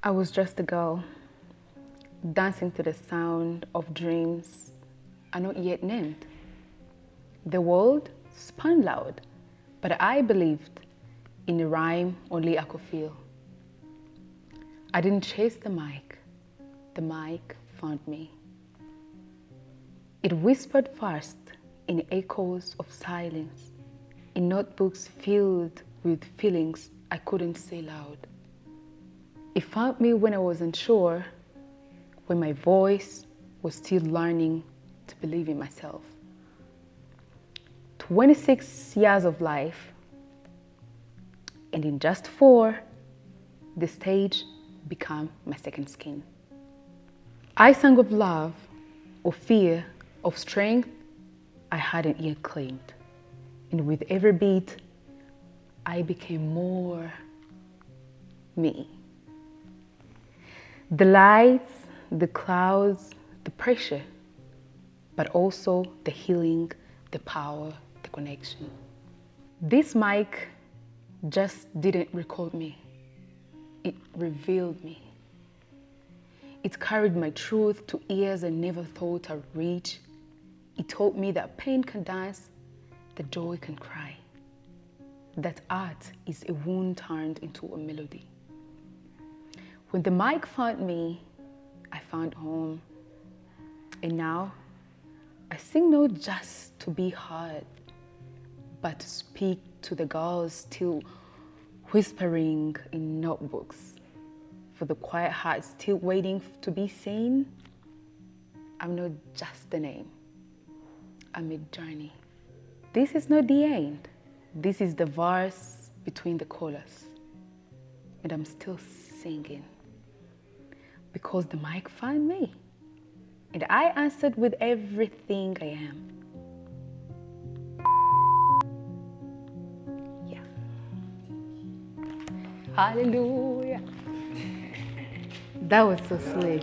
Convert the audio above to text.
I was just a girl, dancing to the sound of dreams are not yet named. The world spun loud, but I believed in a rhyme only I could feel. I didn't chase the mic found me. It whispered fast in echoes of silence, in notebooks filled with feelings I couldn't say loud. It found me when I wasn't sure, when my voice was still learning to believe in myself. 26 years of life, and in just 4, the stage became my second skin. I sang of love, of fear, of strength I hadn't yet claimed. And with every beat, I became more me. The lights, the clouds, the pressure, but also the healing, the power, the connection. This mic just didn't record me. It revealed me. It carried my truth to ears I never thought I'd reach. It taught me that pain can dance, that joy can cry, that art is a wound turned into a melody. When the mic found me, I found home. And now, I sing not just to be heard, but to speak to the girls still whispering in notebooks, for the quiet heart still waiting to be seen. I'm not just a name, I'm a journey. This is not the end. This is the verse between the chorus. And I'm still singing because the mic found me. And I answered with everything I am. Yeah. Hallelujah. That was so slick.